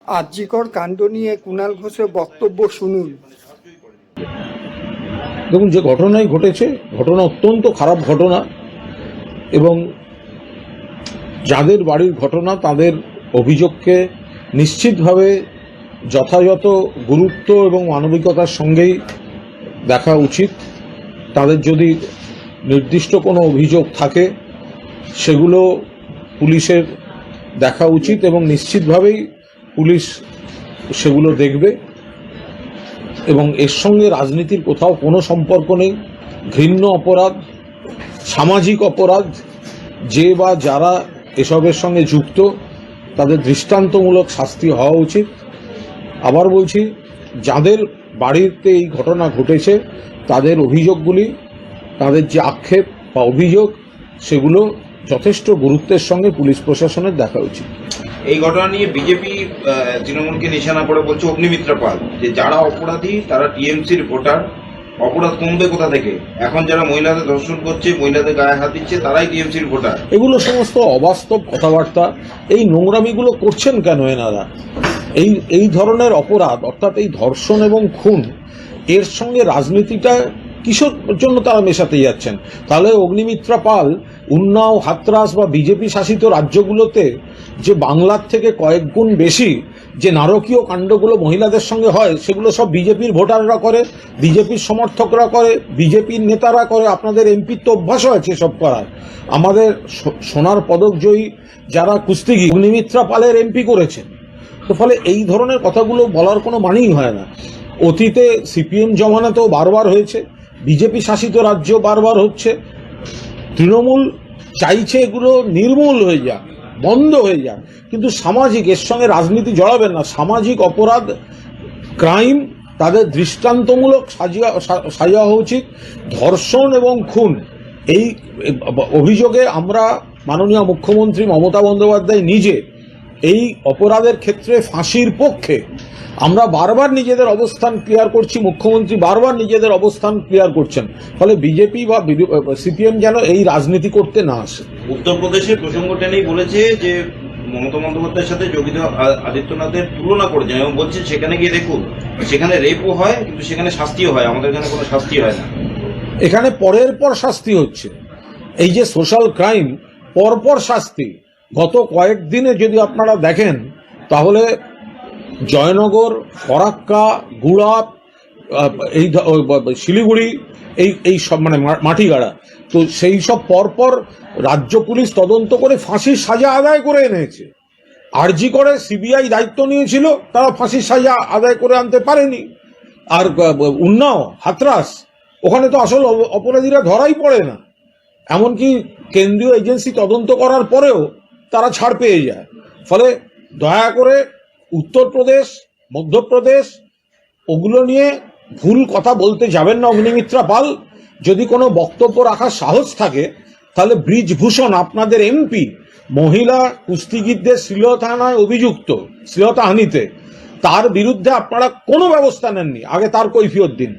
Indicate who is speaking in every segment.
Speaker 1: আরজিকর কাণ্ড নিয়ে কুণাল ঘোষের বক্তব্য শুনুন।
Speaker 2: দেখুন, যে ঘটনাই ঘটেছে, ঘটনা অত্যন্ত খারাপ ঘটনা, এবং যাদের বাড়ির ঘটনা তাদের অভিযোগকে নিশ্চিতভাবে যথাযথ গুরুত্ব এবং মানবিকতার সঙ্গেই দেখা উচিত। তাদের যদি নির্দিষ্ট কোনো অভিযোগ থাকে সেগুলো পুলিশের দেখা উচিত এবং নিশ্চিতভাবেই পুলিশ সেগুলো দেখবে, এবং এর সঙ্গে রাজনীতির কোথাও কোনো সম্পর্ক নেই। ঘৃণ্য অপরাধ, সামাজিক অপরাধ, যে বা যারা এসবের সঙ্গে যুক্ত তাদের দৃষ্টান্তমূলক শাস্তি হওয়া উচিত। আবার বলছি, যাদের বাড়িতে এই ঘটনা ঘটেছে তাদের অভিযোগগুলি, তাদের যে আক্ষেপ বা অভিযোগ, সেগুলো যথেষ্ট গুরুত্বের সঙ্গে পুলিশ প্রশাসনের দেখা উচিত।
Speaker 3: এই ঘটনা নিয়ে বিজেপি তৃণমূলকে নিশানা করে বলছে অগ্নিমিত্রা পাল যে যারা অপরাধী তারা টিএমসির ভোটার, অপরাধ কমবে কোথা থেকে? এখন যারা মহিলাদের ধর্ষণ করছে, মহিলাদের গায়ে হাত দিচ্ছে, তারাই টিএমসির ভোটার।
Speaker 2: এগুলো সমস্ত অবাস্তব কথাবার্তা। এই নোংরামিগুলো করছেন কেন এনারা? এই ধরনের অপরাধ, অর্থাৎ এই ধর্ষণ এবং খুন, এর সঙ্গে রাজনীতিটা কিসের জন্য তারা মেশাতে যাচ্ছেন? তাহলে অগ্নিমিত্রা পাল উন্নাও, হাতরাস বা বিজেপি শাসিত রাজ্যগুলোতে যে বাংলার থেকে কয়েক গুণ বেশি যে নারকীয় কাণ্ডগুলো মহিলাদের সঙ্গে হয়, সেগুলো সব বিজেপির ভোটাররা করে, বিজেপির সমর্থকরা করে, বিজেপির নেতারা করে। আপনাদের এমপির তো অভ্যাসও আছে সব করার। আমাদের সোনার পদকজয়ী যারা কুস্তিগির, অগ্নিমিত্রা পালের এমপি করেছেন। তো ফলে এই ধরনের কথাগুলো বলার কোনো মানেই হয় না। অতীতে সিপিএম জমানাতেও বারবার হয়েছে, বিজেপি শাসিত রাজ্য বারবার হচ্ছে। তৃণমূল চাইছে এগুলো নির্মূল হয়ে যাক, বন্ধ হয়ে যাক, কিন্তু সামাজিক, এর সঙ্গে রাজনীতি জড়াবেন না। সামাজিক অপরাধ, ক্রাইম, তাদের দৃষ্টান্তমূলক সাজা হওয়া উচিত। ধর্ষণ এবং খুন, এই অভিযোগে আমরা মাননীয় মুখ্যমন্ত্রী মমতা বন্দ্যোপাধ্যায় নিজে এই অপরাধের ক্ষেত্রে ফাঁসির পক্ষে। আমরা বারবার নিজেদের অবস্থান ক্লিয়ার করছি, মুখ্যমন্ত্রী বারবার নিজেদের অবস্থান ক্লিয়ার করছেন। ফলে বিজেপি বা সিপিএম যেন এই রাজনীতি করতে না আসে।
Speaker 3: উত্তরপ্রদেশের প্রসঙ্গ টেনেই বলেছে যে মমতা বন্দ্যোপাধ্যায়ের সাথে যোগী আদিত্যনাথের তুলনা করেছেন এবং বলছে সেখানে গিয়ে দেখুন, সেখানে রেপও হয় কিন্তু সেখানে শাস্তিও হয়, আমাদের এখানে কোনো শাস্তি হয় না।
Speaker 2: এখানে পরের পর শাস্তি হচ্ছে। এই যে সোশ্যাল ক্রাইম, পরপর শাস্তি। গত কয়েকদিনে যদি আপনারা দেখেন তাহলে জয়নগর, ফরাক্কা, গুড়াপ, এই শিলিগুড়ি, এই সব মানে মাটিগাড়া, তো সেই সব পরপর রাজ্য পুলিশ তদন্ত করে ফাঁসির সাজা আদায় করে এনেছে। আরজি করে সিবিআই দায়িত্ব নিয়েছিল, তারা ফাঁসির সাজা আদায় করে আনতে পারেনি। আর উন্নাও, হাতরাস, ওখানে তো আসল অপরাধীরা ধরাই পড়ে না। এমনকি কেন্দ্রীয় এজেন্সি তদন্ত করার পরেও তারা ছাড় পেয়ে যায়। ফলে দয়া করে উত্তরপ্রদেশ, মধ্যপ্রদেশ, ওগুলো নিয়ে ভুল কথা বলতে যাবেন না অগ্নিমিত্রা পাল। যদি কোনো বক্তব্য রাখার সাহস থাকে তাহলে ব্রিজভূষণ, আপনাদের এমপি, মহিলা কুস্তিগিরদের শ্লীলতাহানিতে অভিযুক্ত, শ্লীলতাহানিতে, তার বিরুদ্ধে আপনারা কোনো ব্যবস্থা নেননি, আগে তার কৈফিয়ত দিন।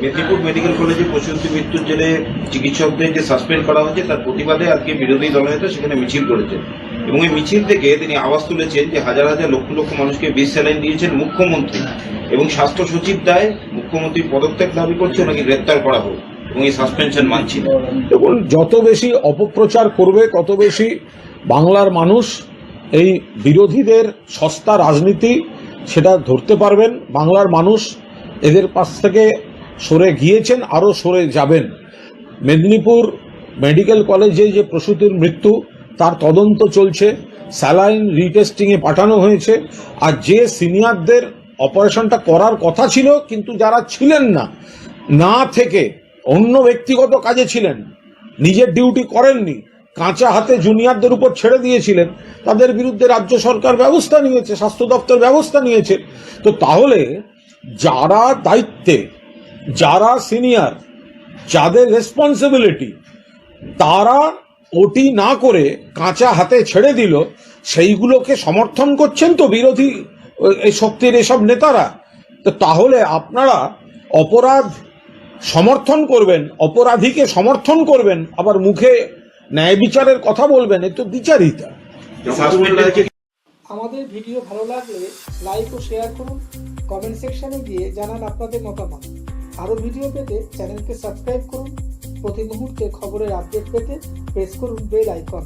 Speaker 3: মেদিনীপুর মেডিকেল কলেজে প্রসূতি মৃত্যুর জেরে চিকিৎসকদের যে সাসপেন্ড করা হয়েছে তার প্রতিবাদে আজকে বিরোধী দলনেতা সেখানে মিছিল করেছেন, এবং এই মিছিল থেকে তিনি আওয়াজ তুলেছেন যে হাজার হাজার লক্ষ লক্ষ মানুষকে বিষ স্যালাইন দিয়েছেন মুখ্যমন্ত্রী, এবং স্বাস্থ্য সচিব দায় মুখ্যমন্ত্রী পদত্যাগ দাবি করছে, ওনাকে গ্রেপ্তার করা হোক, এবং এই সাসপেনশন মানছি না।
Speaker 2: দেখুন, যত বেশি অপপ্রচার করবে তত বেশি বাংলার মানুষ এই বিরোধীদের সস্তা রাজনীতি সেটা ধরতে পারবেন। বাংলার মানুষ এদের পাশ থেকে সরে গিয়েছেন, আরও সরে যাবেন। মেদিনীপুর মেডিকেল কলেজে যে প্রসূতির মৃত্যু, তার তদন্ত চলছে, স্যালাইন রিটেস্টিংয়ে পাঠানো হয়েছে। আর যে সিনিয়রদের অপারেশনটা করার কথা ছিল কিন্তু যারা ছিলেন না থেকে অন্য ব্যক্তিগত কাজে ছিলেন, নিজের ডিউটি করেননি, কাঁচা হাতে জুনিয়রদের উপর ছেড়ে দিয়েছিলেন, তাদের বিরুদ্ধে রাজ্য সরকার ব্যবস্থা নিয়েছে, স্বাস্থ্য দপ্তর ব্যবস্থা নিয়েছে। তো তাহলে যারা দায়িত্বে, যারা সিনিয়র, যাদের রেসপন্সিবিলিটি, তারা ওটি না করে কাঁচা হাতে ছেড়ে দিল, সেইগুলোকে সমর্থন করছেন তো বিরোধী এই শক্তির এসব নেতারা। তো তাহলে আপনারা অপরাধ সমর্থন করবেন, অপরাধীকে সমর্থন করবেন, আবার মুখে ন্যায় বিচারের কথা বলবেন, এ তো বিচারিতা।
Speaker 4: আমাদের ভিডিও ভালো লাগলে লাইক ও শেয়ার করুন, কমেন্ট সেকশনে গিয়ে জানান আপনাদের মতামত। আরও ভিডিও পেতে চ্যানেলকে সাবস্ক্রাইব করুন। প্রতি মুহূর্তে খবরের আপডেট পেতে প্রেস করুন বেল আইকন।